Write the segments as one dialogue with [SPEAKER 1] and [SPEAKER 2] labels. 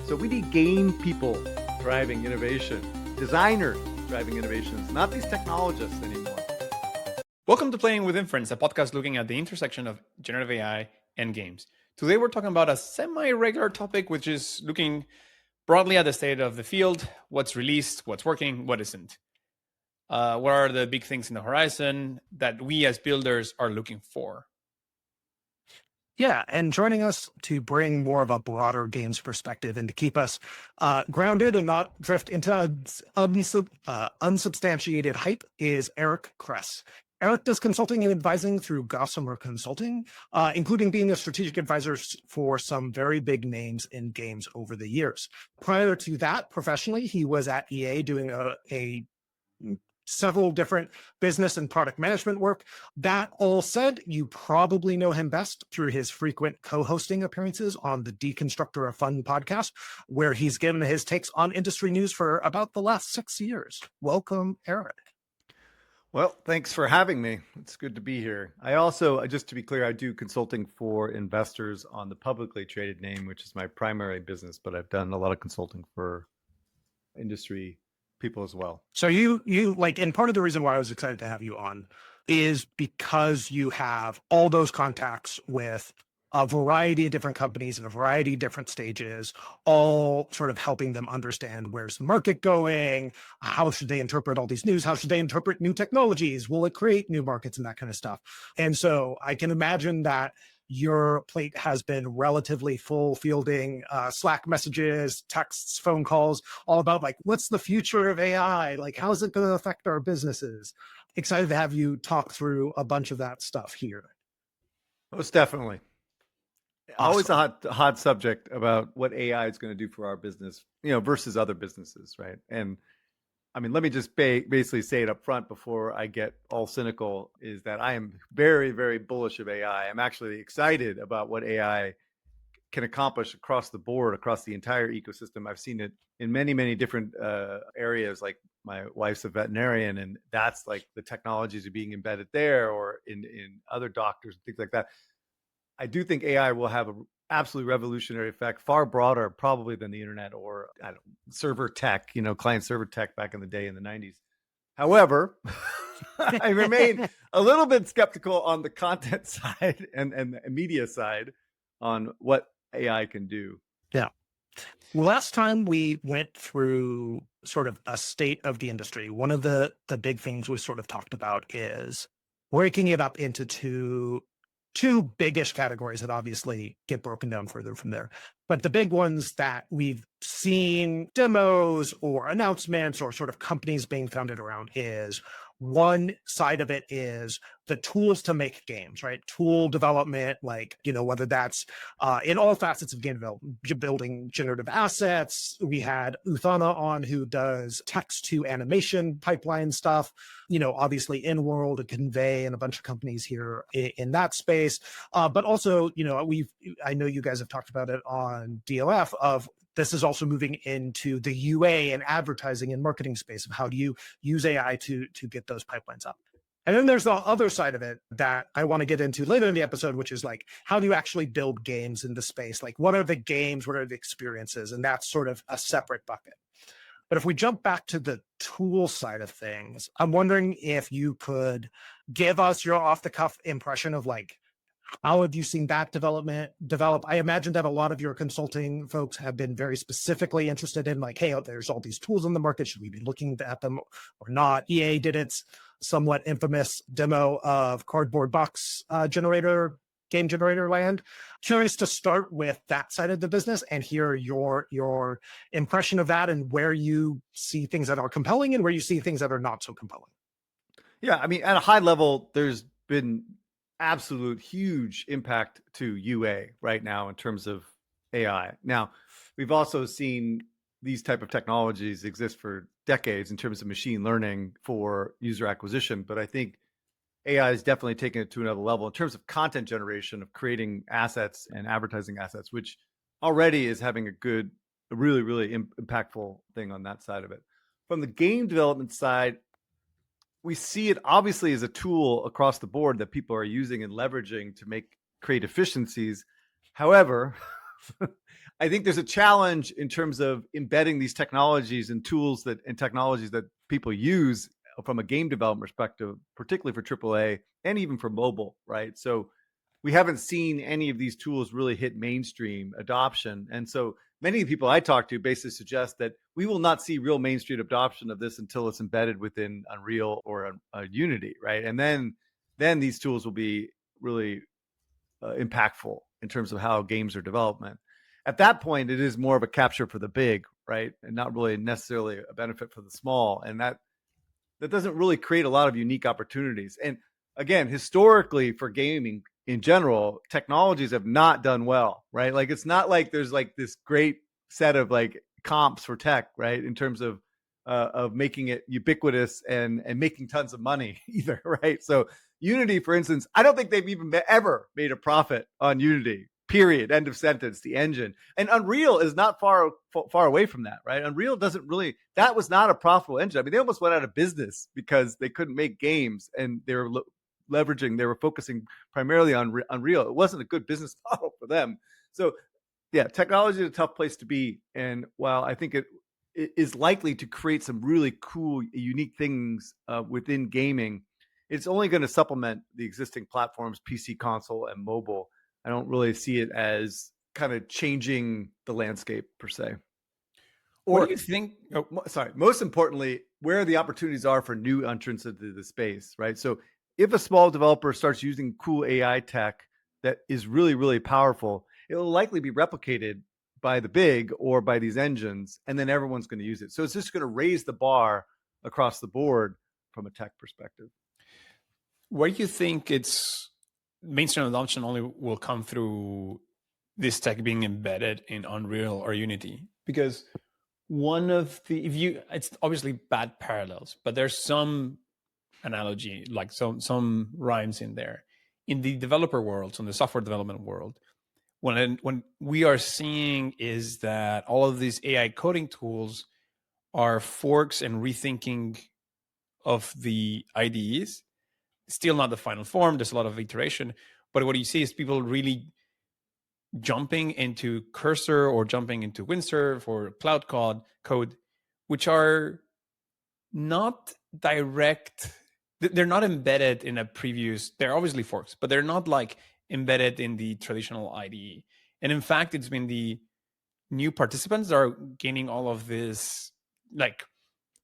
[SPEAKER 1] So we need game people driving innovation, designers driving innovations, not these technologists anymore.
[SPEAKER 2] Welcome to Playing With Inference, a podcast looking at the intersection of generative AI and games. Today we're talking about a semi-regular topic, which is looking broadly at the state of the field, what's released, what's working, what isn't. What are the big things in the horizon that we as builders are looking for?
[SPEAKER 3] Yeah, and joining us to bring more of a broader games perspective and to keep us grounded and not drift into unsubstantiated hype is Eric Kress. Eric does consulting and advising through Gossamer Consulting, including being a strategic advisor for some very big names in games over the years. Prior to that, professionally, he was at EA doing several different business and product management work. That all said, you probably know him best through his frequent co-hosting appearances on the Deconstructor of Fun podcast, where he's given his takes on industry news for about the last 6 years. Welcome, Eric.
[SPEAKER 1] Well, thanks for having me. It's good to be here. I also, just to be clear, I do consulting for investors on the publicly traded name, which is my primary business, but I've done a lot of consulting for industry people as well.
[SPEAKER 3] So you like, and part of the reason why I was excited to have you on is because you have all those contacts with a variety of different companies in a variety of different stages, all sort of helping them understand where's the market going, how should they interpret all these news, how should they interpret new technologies, will it create new markets and that kind of stuff. And so I can imagine that your plate has been relatively full, fielding Slack messages, texts, phone calls, all about like, what's the future of AI? Like, how's it going to affect our businesses? Excited to have you talk through a bunch of that stuff here.
[SPEAKER 1] Most definitely.
[SPEAKER 3] Awesome.
[SPEAKER 1] Always a hot subject about what AI is going to do for our business, versus other businesses, right? And I mean, let me just basically say it up front before I get all cynical, is that I am very, very bullish of AI. I'm actually excited about what AI can accomplish across the board, across the entire ecosystem. I've seen it in many, many different areas. Like my wife's a veterinarian, and that's like the technologies are being embedded there, or in other doctors and things like that. I do think AI will have an absolutely revolutionary effect, far broader probably than the internet or server tech, client server tech back in the day in the 90s. However, I remain a little bit skeptical on the content side and the media side on what AI can do.
[SPEAKER 3] Yeah. Last time we went through sort of a state of the industry, one of the big things we sort of talked about is breaking it up into two biggish categories that obviously get broken down further from there. But the big ones that we've seen demos or announcements or sort of companies being founded around is, one side of it is the tools to make games, right? Tool development, like, whether that's in all facets of game development, building generative assets. We had Uthana on, who does text to animation pipeline stuff, obviously InWorld and Convey and a bunch of companies here in that space. But also, I know you guys have talked about it on DOF of, this is also moving into the UA and advertising and marketing space of how do you use AI to get those pipelines up. And then there's the other side of it that I want to get into later in the episode, which is like, how do you actually build games in the space? Like, what are the games? What are the experiences? And that's sort of a separate bucket. But if we jump back to the tool side of things, I'm wondering if you could give us your off-the-cuff impression of like, how have you seen that develop? I imagine that a lot of your consulting folks have been very specifically interested in like, hey, there's all these tools on the market. Should we be looking at them or not? EA did its somewhat infamous demo of Cardboard Box game generator land. Curious to start with that side of the business and hear your impression of that and where you see things that are compelling and where you see things that are not so compelling.
[SPEAKER 1] Yeah, I mean, at a high level, there's been absolute huge impact to UA right now in terms of AI. Now, we've also seen these type of technologies exist for decades in terms of machine learning for user acquisition, but I think AI is definitely taking it to another level in terms of content generation, of creating assets and advertising assets, which already is having a really, really impactful thing on that side of it. From the game development side, we see it obviously as a tool across the board that people are using and leveraging to create efficiencies. However, I think there's a challenge in terms of embedding these technologies and tools and technologies that people use from a game development perspective, particularly for AAA and even for mobile, right? So we haven't seen any of these tools really hit mainstream adoption. And so many of the people I talk to basically suggest that we will not see real mainstream adoption of this until it's embedded within Unreal or Unity, right? And then these tools will be really impactful in terms of how games are development. At that point, it is more of a capture for the big, right? And not really necessarily a benefit for the small. And that doesn't really create a lot of unique opportunities. And again, historically for gaming in general, technologies have not done well, right? Like it's not like there's like this great set of like comps for tech, right? In terms of making it ubiquitous and making tons of money either, right? So Unity, for instance, I don't think they've even ever made a profit on Unity. Period. End of sentence. The engine. And Unreal is not far away from that, right? Unreal doesn't really. That was not a profitable engine. I mean, they almost went out of business because they couldn't make games, and they were leveraging. They were focusing primarily on Unreal. It wasn't a good business model for them. So, yeah, technology is a tough place to be. And while I think it is likely to create some really cool, unique things within gaming, it's only going to supplement the existing platforms, PC, console, and mobile. I don't really see it as kind of changing the landscape per se.
[SPEAKER 2] What do you think?
[SPEAKER 1] Oh, sorry. Most importantly, where the opportunities are for new entrants into the space, right? So if a small developer starts using cool AI tech that is really, really powerful, it will likely be replicated by the big or by these engines, and then everyone's going to use it. So it's just going to raise the bar across the board from a tech perspective.
[SPEAKER 2] Where do you think it's mainstream adoption only will come through this tech being embedded in Unreal or Unity? Because one of the it's obviously bad parallels, but there's some analogy, like some rhymes in there. In the developer world, so in the software development world, when we are seeing is that all of these AI coding tools are forks and rethinking of the IDEs. Still not the final form. There's a lot of iteration, but what you see is people really jumping into Cursor or jumping into Windsurf or Cloud Code, which are not direct. They're not embedded in a previous. They're obviously forks, but they're not like embedded in the traditional IDE. And in fact, it's been the new participants that are gaining all of this, like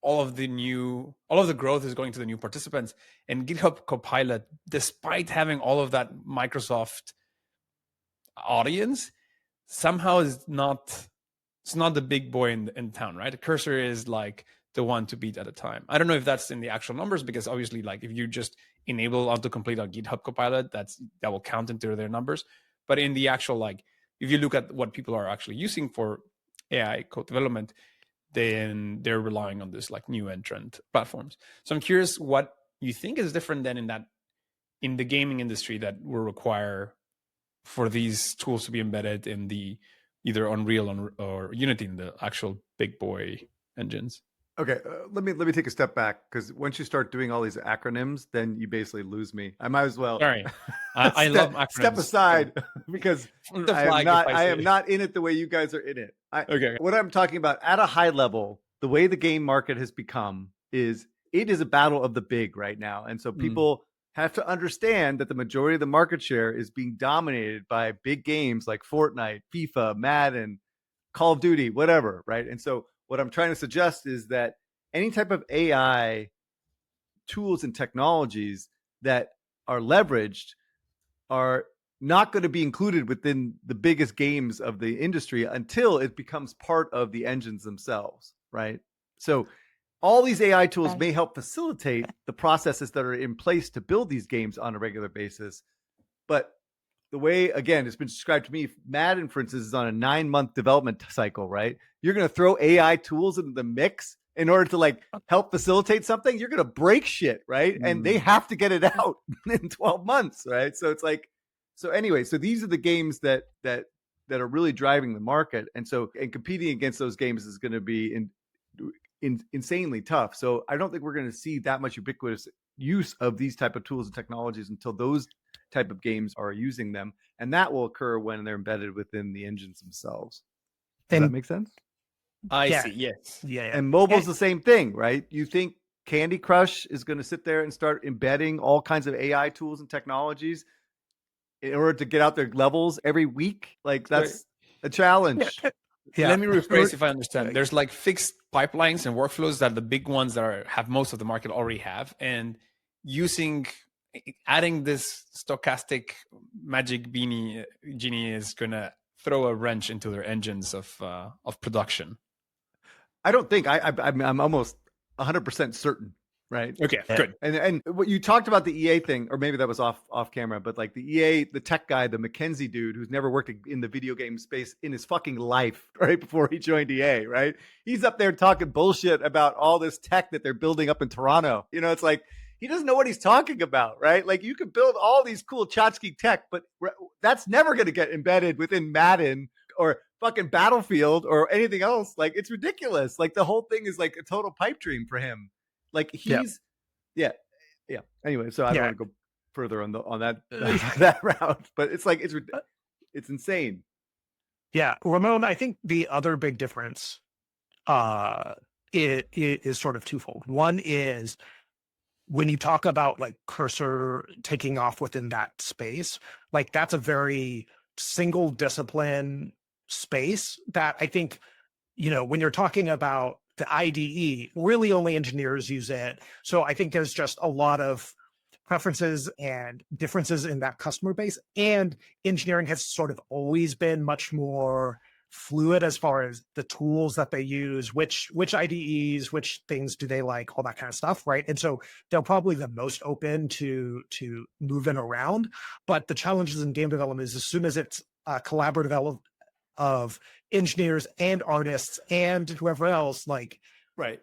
[SPEAKER 2] all of the growth is going to the new participants. And GitHub Copilot, despite having all of that Microsoft audience, somehow it's not the big boy in town, right? Cursor is like the one to beat at a time. I don't know if that's in the actual numbers, because obviously, like if you just enable autocomplete on GitHub Copilot, that will count into their numbers. But in the actual, like, if you look at what people are actually using for AI code development, then they're relying on this like new entrant platforms. So I'm curious what you think is different than in the gaming industry that will require for these tools to be embedded in the either Unreal or Unity, in the actual big boy engines.
[SPEAKER 1] Okay, let me take a step back, because once you start doing all these acronyms, then you basically lose me. I might as well.
[SPEAKER 2] Sorry, I love acronyms.
[SPEAKER 1] Step aside, because I am not in it the way you guys are in it.
[SPEAKER 2] Okay.
[SPEAKER 1] What I'm talking about at a high level, the way the game market has become is it is a battle of the big right now, and so people have to understand that the majority of the market share is being dominated by big games like Fortnite, FIFA, Madden, Call of Duty, whatever, right? And so what I'm trying to suggest is that any type of AI tools and technologies that are leveraged are not going to be included within the biggest games of the industry until it becomes part of the engines themselves, right? So all these AI tools may help facilitate the processes that are in place to build these games on a regular basis. But the way, again, it's been described to me, Madden, for instance, is on a 9-month development cycle, right? You're going to throw AI tools into the mix in order to like help facilitate something. You're going to break shit, right? And they have to get it out in 12 months, right? So it's like, so anyway, so these are the games that are really driving the market. And competing against those games is going to be insanely tough. So I don't think we're going to see that much ubiquitous use of these type of tools and technologies until those type of games are using them, and that will occur when they're embedded within the engines themselves. Does that
[SPEAKER 3] And
[SPEAKER 1] make sense?
[SPEAKER 2] I
[SPEAKER 3] yeah,
[SPEAKER 2] see. Yes.
[SPEAKER 3] yeah.
[SPEAKER 1] And mobile's the same thing, right? You think Candy Crush is going to sit there and start embedding all kinds of AI tools and technologies in order to get out their levels every week? Like that's a challenge.
[SPEAKER 3] Yeah.
[SPEAKER 2] Let me rephrase if I understand. There's like fixed pipelines and workflows that the big ones that have most of the market already have, and adding this stochastic magic genie is gonna throw a wrench into their engines of production.
[SPEAKER 1] I don't think I'm almost 100% certain, right?
[SPEAKER 2] Okay,
[SPEAKER 3] Yeah.
[SPEAKER 2] good.
[SPEAKER 1] And what you talked about the EA thing, or maybe that was off camera, but like the EA, the tech guy, the McKinsey dude who's never worked in the video game space in his fucking life, right before he joined EA, right? He's up there talking bullshit about all this tech that they're building up in Toronto. You know, it's like he doesn't know what he's talking about, right? Like you can build all these cool tchotchke tech, but that's never going to get embedded within Madden or fucking Battlefield or anything else. Like it's ridiculous. Like the whole thing is like a total pipe dream for him. Like he's yeah. Anyway, so I don't want to go further on that that route, but it's like it's insane.
[SPEAKER 3] Yeah, Ramon, I think the other big difference it is sort of twofold. One is when you talk about like cursor taking off within that space, like that's a very single discipline space that I think, when you're talking about the IDE, really only engineers use it. So I think there's just a lot of preferences and differences in that customer base. And engineering has sort of always been much more fluid as far as the tools that they use, which IDEs, which things do they like, all that kind of stuff, right? And so they're probably the most open to moving around. But the challenges in game development is as soon as it's collaborative of engineers and artists and whoever else, like
[SPEAKER 2] Right.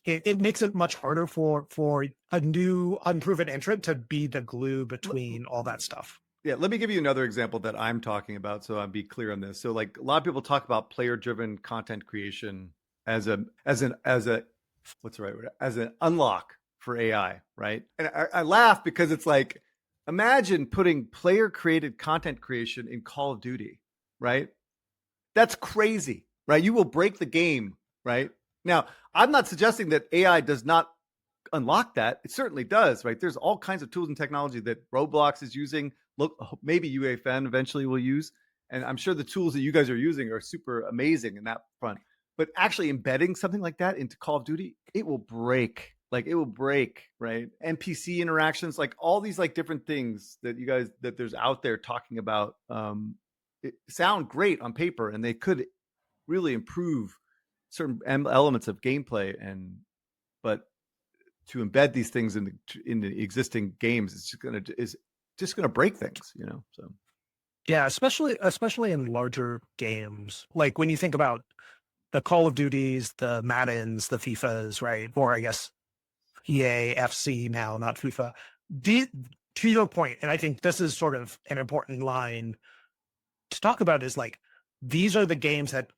[SPEAKER 3] it makes it much harder for a new unproven entrant to be the glue between all that stuff.
[SPEAKER 1] Yeah, let me give you another example that I'm talking about, so I'll be clear on this. So, like a lot of people talk about player-driven content creation as a what's the right word? As an unlock for AI, right? And I laugh because it's like, imagine putting player-created content creation in Call of Duty, right? That's crazy, right? You will break the game, right? Now, I'm not suggesting that AI does not unlock that. It certainly does, right? There's all kinds of tools and technology that Roblox is using. Look, maybe UAFN eventually will use. And I'm sure the tools that you guys are using are super amazing in that front. But actually embedding something like that into Call of Duty, it will break. Like it will break, right? NPC interactions, like all these like different things that you guys that there's out there talking about it sound great on paper, and they could really improve certain elements of gameplay. But to embed these things in the existing games, it's just gonna break things, So
[SPEAKER 3] Yeah, especially in larger games, like when you think about the Call of Duties, the Maddens, the FIFAs, right? Or I guess EA, FC now, not FIFA. To your point, and I think this is sort of an important line to talk about, is like these are the games that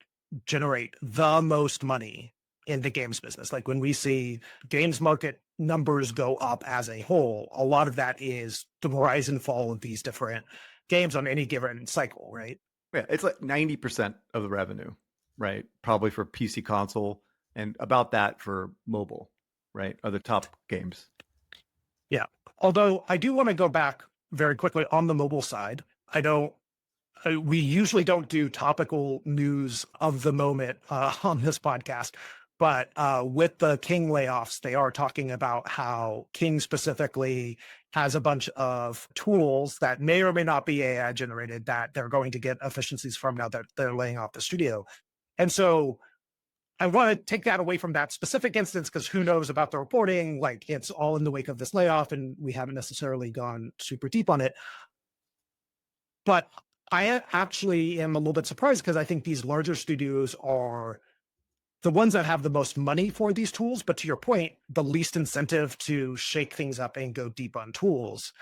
[SPEAKER 3] generate the most money in the games business. Like when we see games market numbers go up as a whole, a lot of that is the rise and fall of these different games on any given cycle, right?
[SPEAKER 1] yeah, it's like 90% of the revenue, right? Probably for PC console, and about that for mobile, right? Are the top games.
[SPEAKER 3] Yeah. Although I do want to go back very quickly on the mobile side. We usually don't do topical news of the moment on this podcast, but with the King layoffs, they are talking about how King specifically has a bunch of tools that may or may not be AI generated that they're going to get efficiencies from now that they're laying off the studio. And so I want to take that away from that specific instance because who knows about the reporting, like it's all in the wake of this layoff and we haven't necessarily gone super deep on it. But I actually am a little bit surprised because I think these larger studios are the ones that have the most money for these tools. But to your point, the least incentive to shake things up and go deep on tools.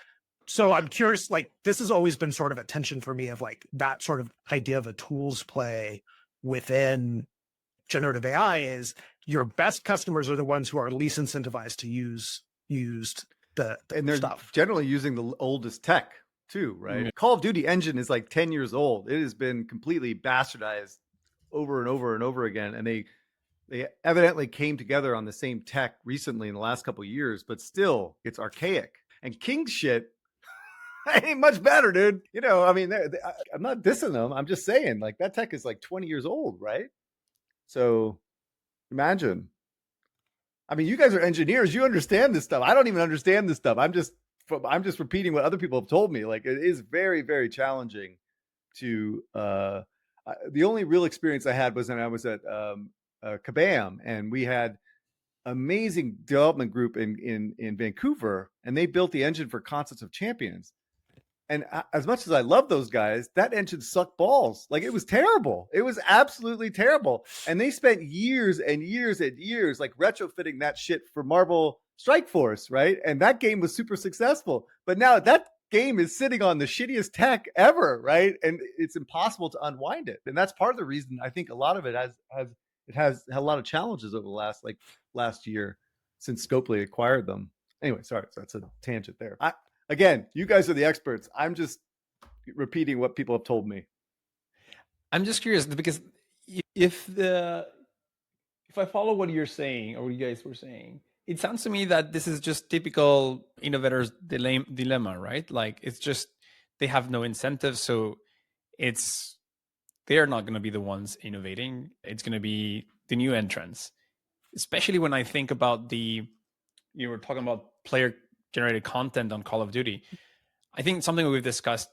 [SPEAKER 3] So I'm curious, like this has always been sort of a tension for me of like that sort of idea of a tools play within generative AI is your best customers are the ones who are least incentivized to use the
[SPEAKER 1] And they're
[SPEAKER 3] stuff.
[SPEAKER 1] generally using the oldest tech too, right?
[SPEAKER 2] Yeah.
[SPEAKER 1] Call of Duty engine is like 10 years old. It has been completely bastardized over and over and over again, and they evidently came together on the same tech recently in the last couple of years, but still it's archaic. And King shit ain't much better, dude. You know, I mean, I'm not dissing them. I'm just saying, like, that tech is like 20 years old, right? So imagine. I mean, you guys are engineers. You understand this stuff. I don't even understand this stuff. I'm just repeating what other people have told me. Like, it is very, very challenging to. The only real experience I had was when I was at Kabam, and we had amazing development group in Vancouver, and they built the engine for Concepts of Champions. And as much as I love those guys, that engine sucked balls. Like, it was terrible. It was absolutely terrible. And they spent years and years and years like retrofitting that shit for Marvel Strike Force, right? And that game was super successful. But now that game is sitting on the shittiest tech ever, right? And it's impossible to unwind it. And that's part of the reason I think a lot of it has had a lot of challenges over the last year since Scopely acquired them. Anyway, sorry, so that's a tangent there. Again, you guys are the experts. I'm just repeating what people have told me.
[SPEAKER 2] I'm just curious because if I follow what you're saying or what you guys were saying, it sounds to me that this is just typical innovators' dilemma, right? Like, it's just they have no incentive, so they're not going to be the ones innovating. It's going to be the new entrants. Especially when I think about you were talking about player-generated content on Call of Duty. I think something we've discussed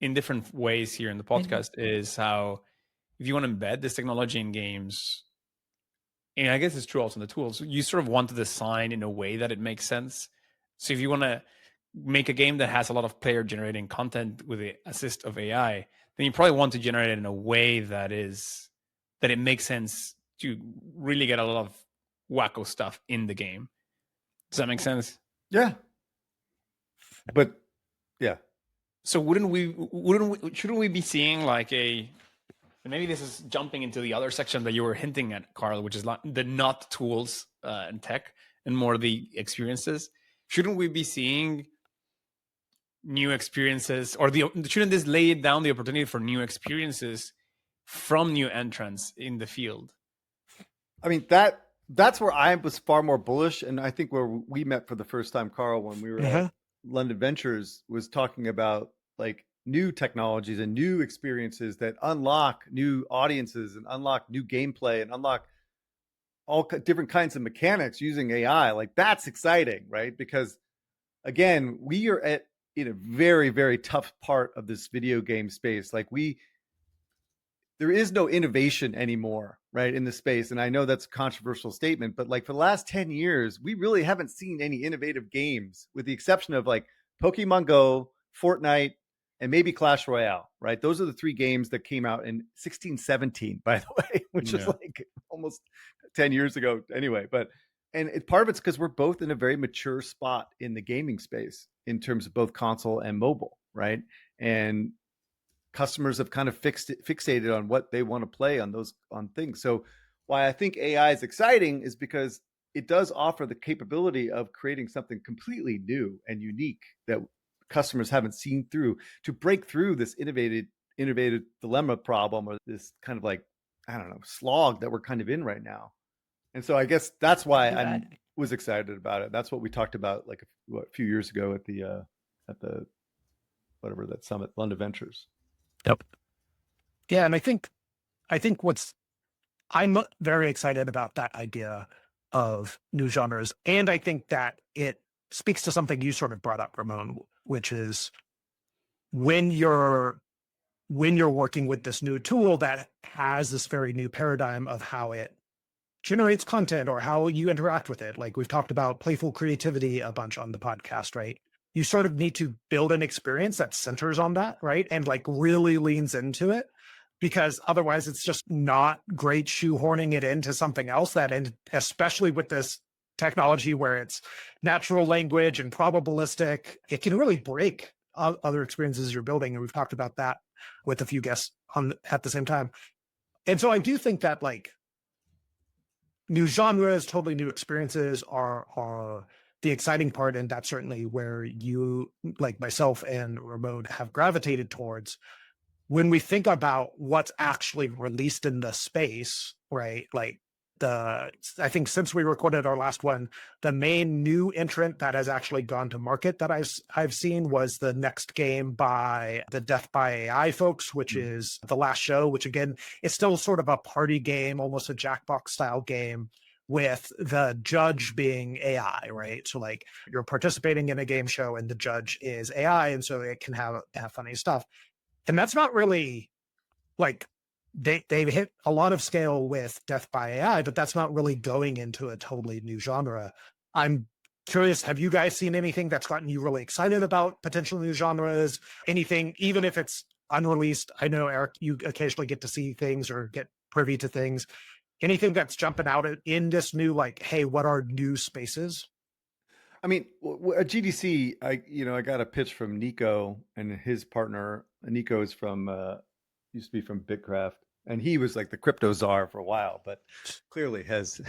[SPEAKER 2] in different ways here in the podcast is how if you want to embed this technology in games, and I guess it's true also in the tools, you sort of want to design in a way that it makes sense. So if you want to make a game that has a lot of player-generating content with the assist of AI, then you probably want to generate it in a way that it makes sense to really get a lot of wacko stuff in the game. Does that make sense?
[SPEAKER 1] Yeah. But yeah.
[SPEAKER 2] So shouldn't we be seeing like and maybe this is jumping into the other section that you were hinting at, Carl, which is the not tools and tech and more the experiences. Shouldn't we be seeing new experiences, or shouldn't this lay down the opportunity for new experiences from new entrants in the field?
[SPEAKER 1] I mean, that's where I was far more bullish, and I think where we met for the first time, Carl, when we were at London Ventures, was talking about like new technologies and new experiences that unlock new audiences and unlock new gameplay and unlock all different kinds of mechanics using AI. Like, that's exciting, right? Because again, we are in a very, very tough part of this video game space. Like, there is no innovation anymore, right, in the space. And I know that's a controversial statement, but like, for the last 10 years, we really haven't seen any innovative games, with the exception of like Pokemon Go, Fortnite, and maybe Clash Royale, right? Those are the three games that came out in 16-17, by the way, which is like almost 10 years ago anyway. And part of it's because we're both in a very mature spot in the gaming space in terms of both console and mobile, right? And customers have kind of fixated on what they want to play on things. So why I think AI is exciting is because it does offer the capability of creating something completely new and unique that customers haven't seen through, to break through this innovative dilemma problem, or this kind of like, I don't know, slog that we're kind of in right now. And so I guess that's why I was excited about it. That's what we talked about like a few years ago at the whatever that summit, London Ventures.
[SPEAKER 3] Yep. Yeah, and I think I'm very excited about that idea of new genres, and I think that it speaks to something you sort of brought up, Ramon, which is when you're working with this new tool that has this very new paradigm of how it generates content or how you interact with it. Like, we've talked about playful creativity a bunch on the podcast, right? You sort of need to build an experience that centers on that, right? And like really leans into it, because otherwise it's just not great shoehorning it into something else and especially with this technology where it's natural language and probabilistic, it can really break other experiences you're building. And we've talked about that with a few guests at the same time. And so I do think that like new genres, totally new experiences are the exciting part. And that's certainly where you, like myself and Ramon, have gravitated towards. when we think about what's actually released in the space, right? Like I think since we recorded our last one, the main new entrant that has actually gone to market that I've seen was the next game by the Death by AI folks, which is The Last Show, which again is still sort of a party game, almost a Jackbox style game, with the judge being AI, right? So like you're participating in a game show and the judge is AI, and so it can have funny stuff. And that's not really like they've hit a lot of scale with Death by AI, but that's not really going into a totally new genre. I'm curious, have you guys seen anything that's gotten you really excited about potential new genres? Anything, even if it's unreleased? I know, Eric, you occasionally get to see things or get privy to things. Anything that's jumping out in this new, like, hey, what are new spaces?
[SPEAKER 1] I mean, at GDC, I got a pitch from Nico and his partner. Nico is from used to be from Bitcraft, and he was like the crypto czar for a while, but clearly has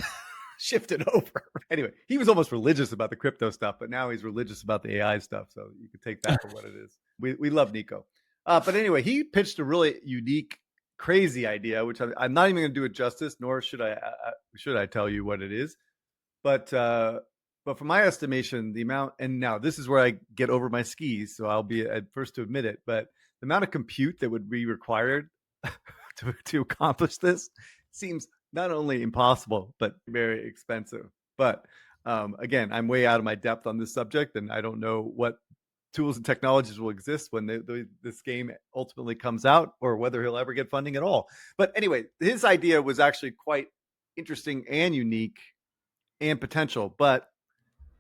[SPEAKER 1] shifted over. Anyway, he was almost religious about the crypto stuff, but now he's religious about the AI stuff. So you can take that for what it is. We love Nico, but anyway, he pitched a really unique, crazy idea, which I'm not even going to do it justice, nor should I tell you what it is, but from my estimation, the amount, and now this is where I get over my skis, so I'll be at first to admit it, but the amount of compute that would be required to accomplish this seems not only impossible, but very expensive. But again, I'm way out of my depth on this subject, and I don't know what tools and technologies will exist when this game ultimately comes out, or whether he'll ever get funding at all. But anyway, his idea was actually quite interesting and unique and potential, but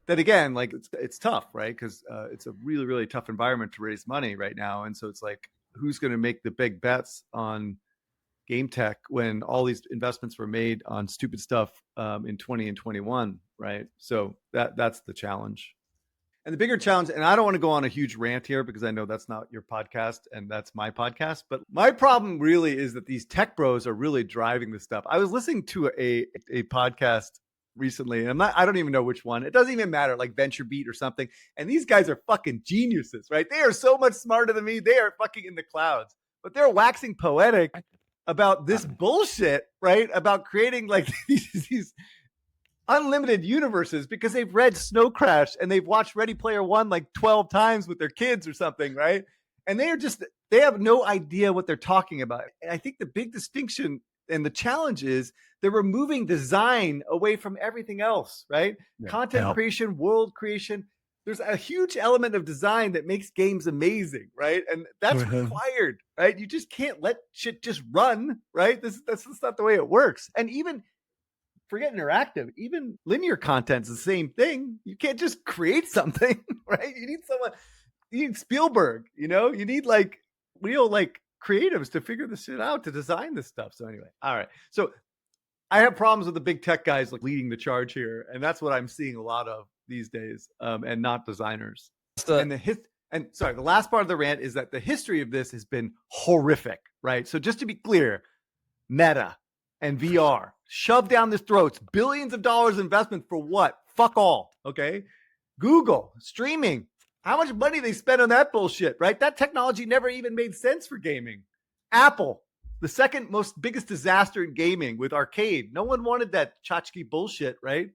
[SPEAKER 1] then again, like it's tough, right? Because it's a really, really tough environment to raise money right now. And so it's like, who's going to make the big bets on game tech when all these investments were made on stupid stuff in 20 and 21, right? So that's the challenge. And the bigger challenge, and I don't want to go on a huge rant here because I know that's not your podcast and that's my podcast, but my problem really is that these tech bros are really driving this stuff. I was listening to a podcast recently, and I don't even know which one. It doesn't even matter, like VentureBeat or something. And these guys are fucking geniuses, right? They are so much smarter than me. They are fucking in the clouds, but they're waxing poetic about this bullshit, right? About creating like these unlimited universes because they've read Snow Crash and they've watched Ready Player One like 12 times with their kids or something, right? And they have no idea what they're talking about. And I think the big distinction and the challenge is they're removing design away from everything else, right? Yeah. Content creation, world creation. There's a huge element of design that makes games amazing, right? And that's required, right? You just can't let shit just run, right? That's not the way it works. And even forget interactive, even linear content's the same thing. You can't just create something, right? You need Spielberg, you need like real like creatives to figure this shit out, to design this stuff. So anyway, all right. So I have problems with the big tech guys like leading the charge here, and that's what I'm seeing a lot of these days, and not designers. And the last part of the rant is that the history of this has been horrific, right? So just to be clear, Meta and VR shoved down their throats billions of dollars investment for what? Fuck all. Okay. Google streaming. How much money they spent on that bullshit, right? That technology never even made sense for gaming. Apple, the second most biggest disaster in gaming with arcade. No one wanted that tchotchke bullshit, right?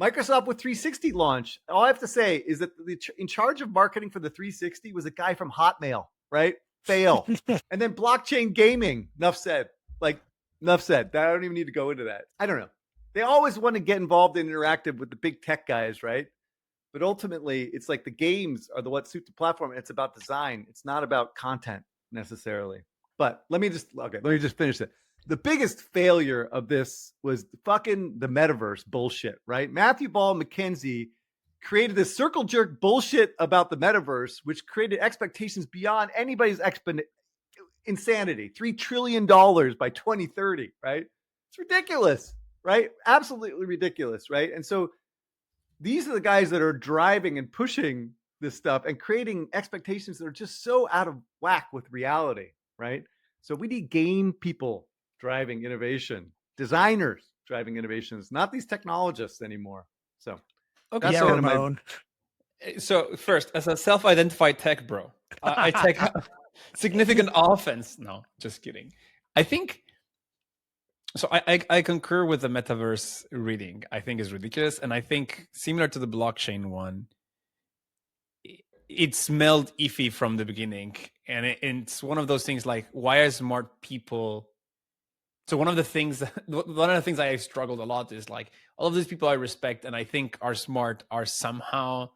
[SPEAKER 1] Microsoft with 360 launch. All I have to say is that in charge of marketing for the 360 was a guy from Hotmail, right? Fail. And then blockchain gaming. Enough said. Enough said. I don't even need to go into that. I don't know. They always want to get involved in interactive with the big tech guys, right? But ultimately, it's like the games are what suit the platform. It's about design. It's not about content necessarily. But let me just finish it. The biggest failure of this was fucking the metaverse bullshit, right? Matthew Ball McKenzie created this circle jerk bullshit about the metaverse, which created expectations beyond anybody's insanity. $3 trillion by 2030, right? It's ridiculous, right? Absolutely ridiculous, right? And so these are the guys that are driving and pushing this stuff and creating expectations that are just so out of whack with reality, right? So we need game people driving innovation, designers driving innovations, not these technologists anymore. So
[SPEAKER 2] okay,
[SPEAKER 3] that's
[SPEAKER 2] so first, as a self-identified tech bro, I significant offense. No, just kidding. I think so. I concur with the metaverse reading. I think is ridiculous, and I think similar to the blockchain one, it smelled iffy from the beginning, and it's one of those things like, why are smart people? So one of the things I struggled a lot is like, all of these people I respect and I think are smart are somehow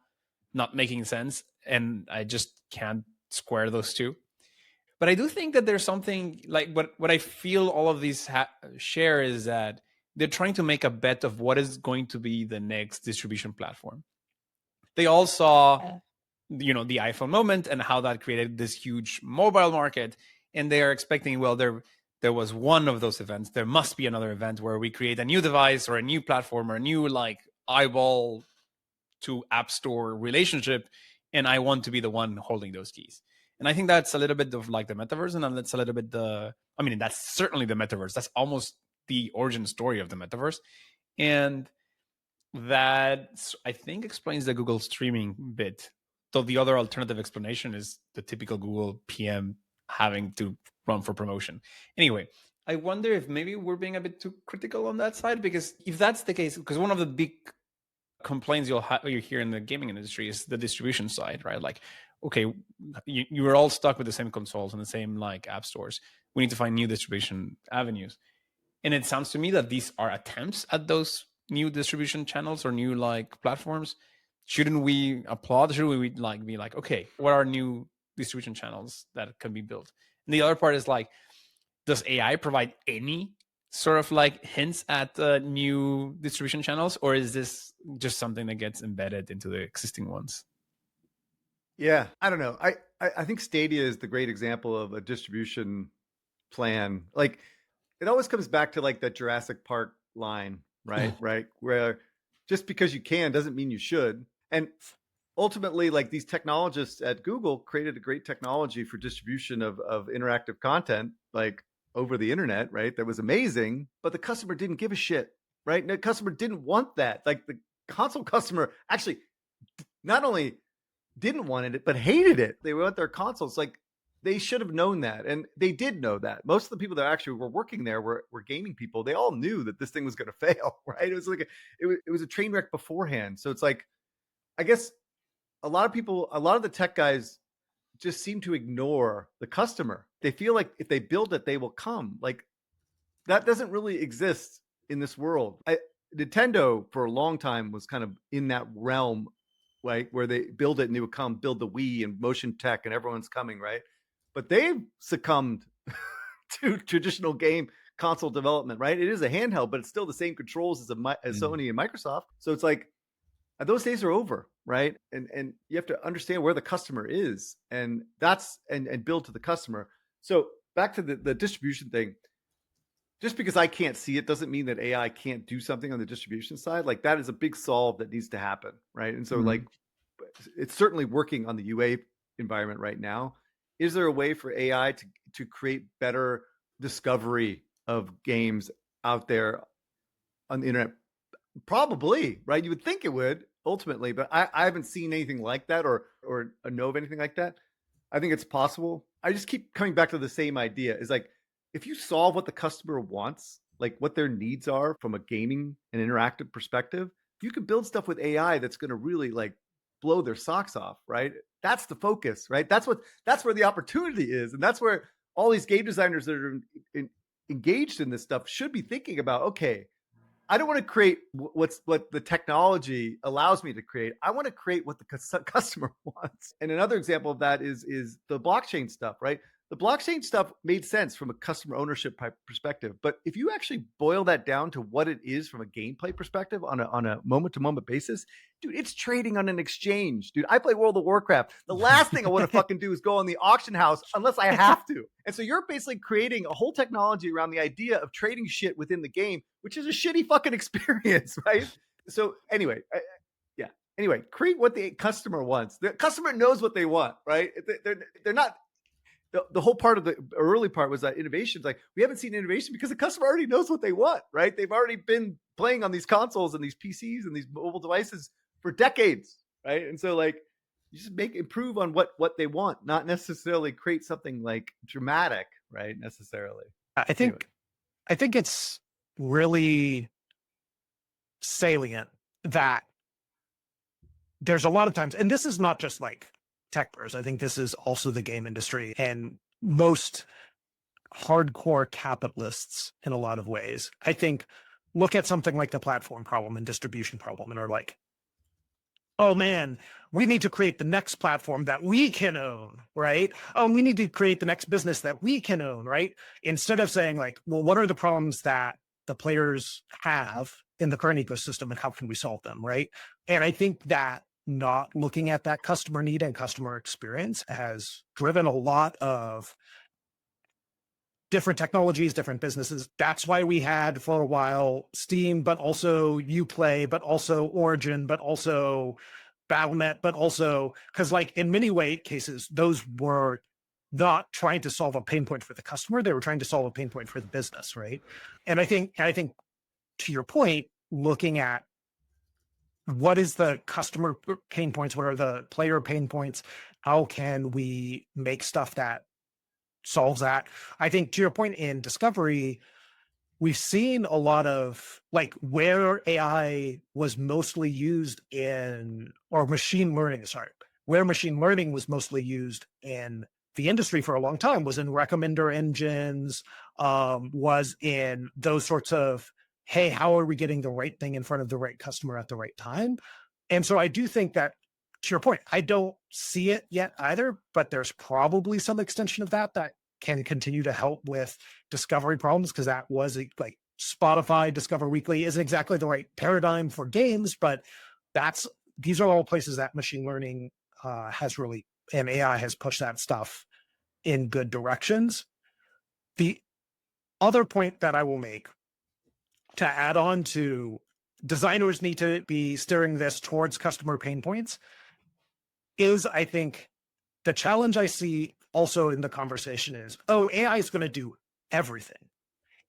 [SPEAKER 2] not making sense, and I just can't square those two. But I do think that there's something like what I feel all of these share is that they're trying to make a bet of what is going to be the next distribution platform. They all saw, the iPhone moment and how that created this huge mobile market, and they are expecting, well, there was one of those events, there must be another event where we create a new device or a new platform or a new like eyeball to app store relationship, and I want to be the one holding those keys. And I think that's a little bit of like the metaverse, and that's a little bit that's certainly the metaverse. That's almost the origin story of the metaverse. And that, I think, explains the Google streaming bit. So the other alternative explanation is the typical Google PM having to run for promotion. Anyway, I wonder if maybe we're being a bit too critical on that side, because if that's the case, because one of the big complaints you hear in the gaming industry is the distribution side, right? Like, okay, you are all stuck with the same consoles and the same like app stores. We need to find new distribution avenues. And it sounds to me that these are attempts at those new distribution channels or new like platforms. Shouldn't we applaud? Should we like be like, okay, what are new distribution channels that can be built? And the other part is like, does AI provide any sort of like hints at new distribution channels, or is this just something that gets embedded into the existing ones?
[SPEAKER 1] Yeah, I don't know. I think Stadia is the great example of a distribution plan. Like, it always comes back to like that Jurassic Park line, right? Right, where just because you can doesn't mean you should. And ultimately, like, these technologists at Google created a great technology for distribution of interactive content, like over the internet, right? That was amazing, but the customer didn't give a shit, right? And the customer didn't want that. Like, the console customer actually not only didn't want it, but hated it. They want their consoles. Like, they should have known that, and they did know that. Most of the people that actually were working there were gaming people. They all knew that this thing was going to fail, right? It was like it was a train wreck beforehand. So it's like, I guess a lot of the tech guys just seem to ignore the customer. They feel like if they build it, they will come. Like, that doesn't really exist in this world. Nintendo for a long time was kind of in that realm, right, where they build it and they would come build the Wii and motion tech and everyone's coming, right? But they've succumbed to traditional game console development, right? It is a handheld, but it's still the same controls as Sony and Microsoft. So it's like, those days are over, right? And you have to understand where the customer is, and build to the customer. So back to the distribution thing. Just because I can't see it doesn't mean that AI can't do something on the distribution side. Like, that is a big solve that needs to happen, right? And so like, it's certainly working on the UA environment right now. Is there a way for AI to create better discovery of games out there on the internet? Probably, right? You would think it would ultimately, but I haven't seen anything like that or know of anything like that. I think it's possible. I just keep coming back to the same idea. Is like, if you solve what the customer wants, like what their needs are from a gaming and interactive perspective, you can build stuff with AI that's going to really like blow their socks off, right? That's the focus, right? That's where the opportunity is, and that's where all these game designers that are engaged in this stuff should be thinking about. Okay, I don't want to create what the technology allows me to create. I want to create what the customer wants. And another example of that is the blockchain stuff, right? The blockchain stuff made sense from a customer ownership perspective, but if you actually boil that down to what it is from a gameplay perspective on a moment-to-moment basis, dude, it's trading on an exchange. Dude, I play World of Warcraft. The last thing I want to fucking do is go on the auction house unless I have to. And so you're basically creating a whole technology around the idea of trading shit within the game, which is a shitty fucking experience, right? So anyway, create what the customer wants. The customer knows what they want, right? They're not. The whole part of the early part was that innovations, like, we haven't seen innovation because the customer already knows what they want, right? They've already been playing on these consoles and these PCs and these mobile devices for decades, right? And so, like, you just improve on what they want, not necessarily create something like dramatic, right? Necessarily.
[SPEAKER 3] I think it's really salient that there's a lot of times, and this is not just like tech bros. I think this is also the game industry and most hardcore capitalists in a lot of ways. I think look at something like the platform problem and distribution problem and are like, oh man, we need to create the next platform that we can own, right? Oh, we need to create the next business that we can own, right? Instead of saying like, well, what are the problems that the players have in the current ecosystem and how can we solve them, right? And I think that not looking at that customer need and customer experience has driven a lot of different technologies, different businesses. That's why we had for a while Steam, but also Uplay, but also Origin, but also Battle.net, but also because like in many cases, those were not trying to solve a pain point for the customer. They were trying to solve a pain point for the business, right? And I think to your point, looking at what is the customer pain points, what are the player pain points, how can we make stuff that solves that? I think to your point in discovery, we've seen a lot of like where AI was mostly used in, or machine learning, sorry, where machine learning was mostly used in the industry for a long time was in recommender engines, was in those sorts of, hey, how are we getting the right thing in front of the right customer at the right time? And so I do think that, to your point, I don't see it yet either, but there's probably some extension of that can continue to help with discovery problems, because that was like Spotify Discover Weekly isn't exactly the right paradigm for games, but these are all places that machine learning has really, and AI has pushed that stuff in good directions. The other point that I will make to add on to designers need to be steering this towards customer pain points is, I think, the challenge I see also in the conversation is, oh, AI is going to do everything.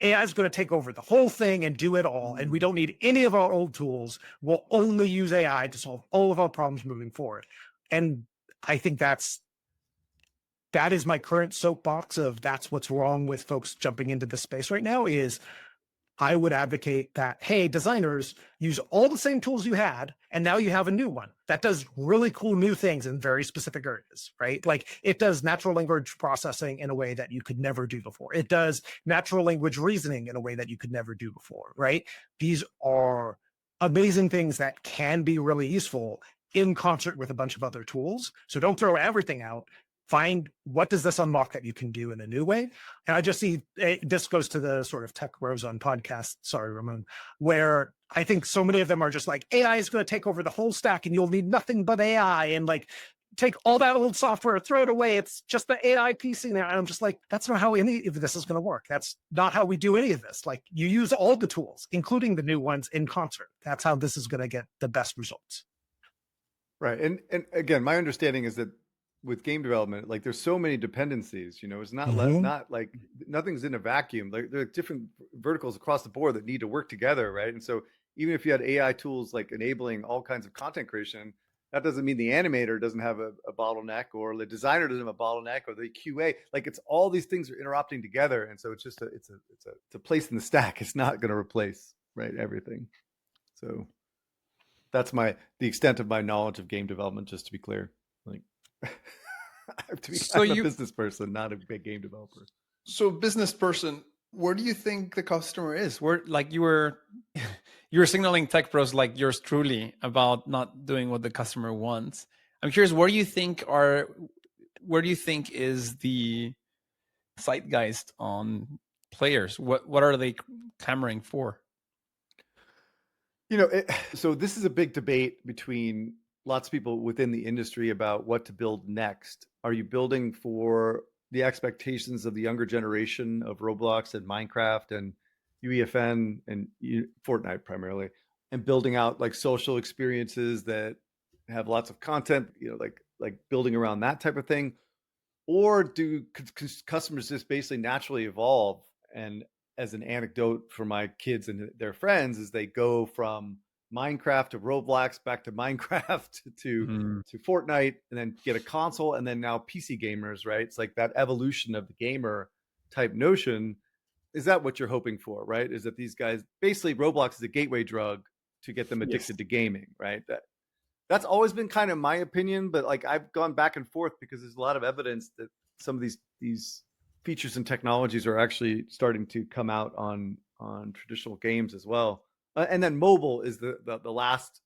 [SPEAKER 3] AI is going to take over the whole thing and do it all. And we don't need any of our old tools. We'll only use AI to solve all of our problems moving forward. And I think that is my current soapbox of that's what's wrong with folks jumping into this space right now is I would advocate that, hey, designers, use all the same tools you had, and now you have a new one that does really cool new things in very specific areas, right? Like it does natural language processing in a way that you could never do before. It does natural language reasoning in a way that you could never do before, right? These are amazing things that can be really useful in concert with a bunch of other tools. So don't throw everything out. Find what does this unlock that you can do in a new way. And I just see this goes to the sort of tech bros on podcast. Sorry, Ramon, where I think so many of them are just like AI is going to take over the whole stack and you'll need nothing but AI and like take all that old software, throw it away. It's just the AI PC now. And I'm just like, that's not how any of this is going to work. That's not how we do any of this. Like you use all the tools, including the new ones in concert. That's how this is going to get the best results.
[SPEAKER 1] Right. And again, my understanding is that with game development, like there's so many dependencies, it's not not like nothing's in a vacuum. Like there are different verticals across the board that need to work together, right? And so even if you had AI tools like enabling all kinds of content creation, that doesn't mean the animator doesn't have a bottleneck, or the designer doesn't have a bottleneck, or the QA. Like it's all these things are interrupting together, and so it's just it's a place in the stack. It's not going to replace everything. So that's the extent of my knowledge of game development. Just to be clear, like. I'm a business person, not a big game developer.
[SPEAKER 2] So business person, where do you think the customer is? Where, like you were signaling tech pros like yours truly about not doing what the customer wants. I'm curious, where do you think is the zeitgeist on players? What are they clamoring for?
[SPEAKER 1] So this is a big debate between lots of people within the industry about what to build next. Are you building for the expectations of the younger generation of Roblox and Minecraft and UEFN and Fortnite primarily, and building out like social experiences that have lots of content, like building around that type of thing? Or do customers just basically naturally evolve? And as an anecdote for my kids and their friends, is they go from Minecraft to Roblox, back to Minecraft to Fortnite, and then get a console, and then now PC gamers, right? It's like that evolution of the gamer type notion. Is that what you're hoping for, right? Is that these guys, basically Roblox is a gateway drug to get them addicted to gaming, right? That's always been kind of my opinion, but like I've gone back and forth because there's a lot of evidence that some of these features and technologies are actually starting to come out on traditional games as well. And then mobile is the last,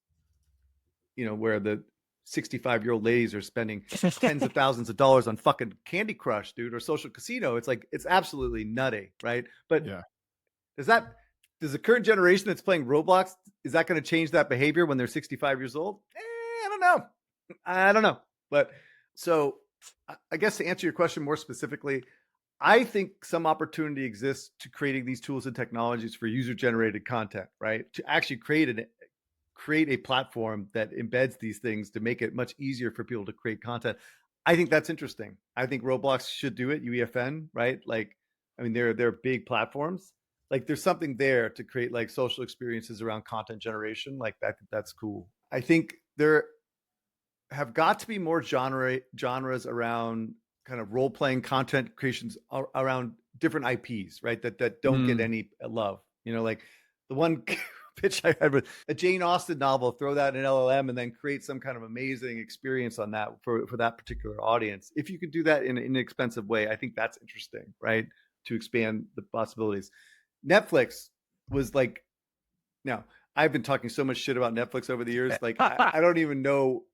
[SPEAKER 1] where the 65-year-old ladies are spending tens of thousands of dollars on fucking Candy Crush, dude, or Social Casino. It's like, it's absolutely nutty, right? But does the current generation that's playing Roblox, is that going to change that behavior when they're 65 years old? I don't know. But so I guess to answer your question more specifically, I think some opportunity exists to creating these tools and technologies for user-generated content, right? To actually create a platform that embeds these things to make it much easier for people to create content. I think that's interesting. I think Roblox should do it, UEFN, right? Like, I mean, they're big platforms. Like, there's something there to create like social experiences around content generation. Like that's cool. I think there have got to be more genres around kind of role-playing content creations around different IPs, right? That don't get any love. Like the one pitch I had with a Jane Austen novel, throw that in an LLM and then create some kind of amazing experience on that for that particular audience. If you could do that in an inexpensive way, I think that's interesting, right? To expand the possibilities. Netflix was like, now I've been talking so much shit about Netflix over the years. Like, I don't even know.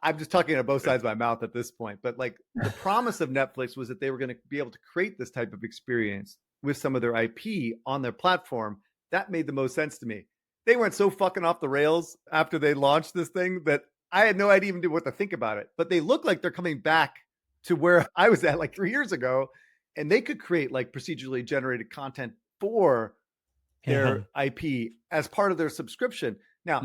[SPEAKER 1] I'm just talking out both sides of my mouth at this point. But like, the promise of Netflix was that they were going to be able to create this type of experience with some of their IP on their platform. That made the most sense to me. They went so fucking off the rails after they launched this thing that I had no idea even what to think about it. But they look like they're coming back to where I was at like 3 years ago, and they could create like procedurally generated content for their IP as part of their subscription. Now,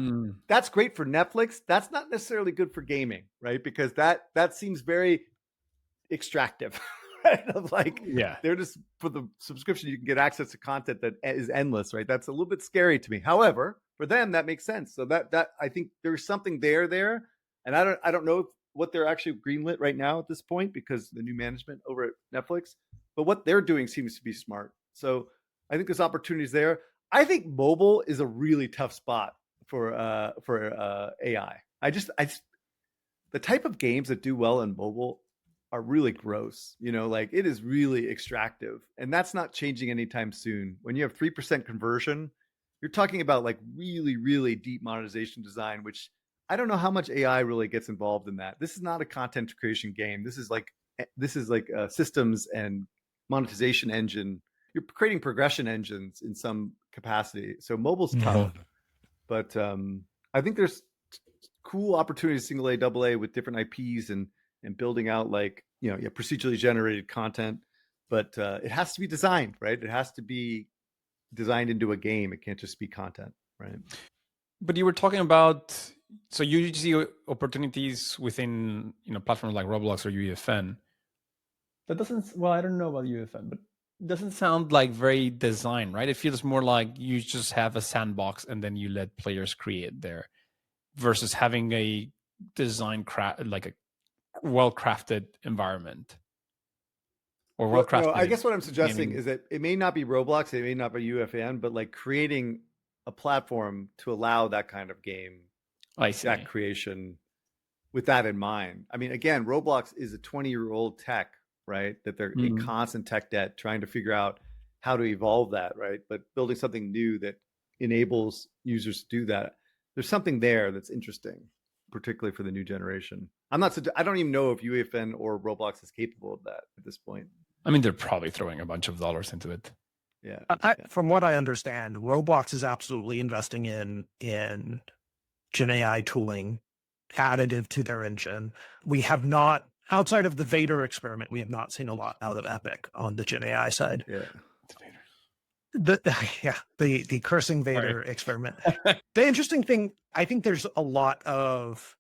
[SPEAKER 1] that's great for Netflix. That's not necessarily good for gaming, right? Because that seems very extractive, right? Of like, they're just, for the subscription, you can get access to content that is endless, right? That's a little bit scary to me. However, for them, that makes sense. So that I think there's something there. And I don't know what they're actually greenlit right now at this point because the new management over at Netflix, but what they're doing seems to be smart. So I think there's opportunities there. I think mobile is a really tough spot for AI. I just the type of games that do well in mobile are really gross. Like, it is really extractive, and that's not changing anytime soon. When you have 3% conversion, you're talking about like really, really deep monetization design, which I don't know how much AI really gets involved in that. This is not a content creation game. This is like systems and monetization engine. You're creating progression engines in some capacity. So mobile's tough, but I think there's cool opportunities, single A, double A, with different IPs and building out like, procedurally generated content, but it has to be designed, right? It has to be designed into a game. It can't just be content, right?
[SPEAKER 2] But you were talking about, so you see opportunities within, platforms like Roblox or UEFN. That doesn't, well, I don't know about UEFN, but it doesn't sound like very design, right? It feels more like you just have a sandbox and then you let players create there, versus having a design like a well-crafted environment. Or well-crafted.
[SPEAKER 1] No, I guess what I'm suggesting is that it may not be Roblox, it may not be UEFN, but like creating a platform to allow that kind of game, that creation, with that in mind. I mean, again, Roblox is a 20-year-old tech, right? That they're in constant tech debt, trying to figure out how to evolve that, right? But building something new that enables users to do that. There's something there that's interesting, particularly for the new generation. I don't even know if UEFN or Roblox is capable of that at this point.
[SPEAKER 2] I mean, they're probably throwing a bunch of dollars into it.
[SPEAKER 1] Yeah.
[SPEAKER 3] From what I understand, Roblox is absolutely investing in GenAI tooling additive to their engine. We have not, outside of the Vader experiment, we have not seen a lot out of Epic on the GenAI side.
[SPEAKER 1] Yeah.
[SPEAKER 3] The cursing Vader experiment. The interesting thing, I think there's a lot of,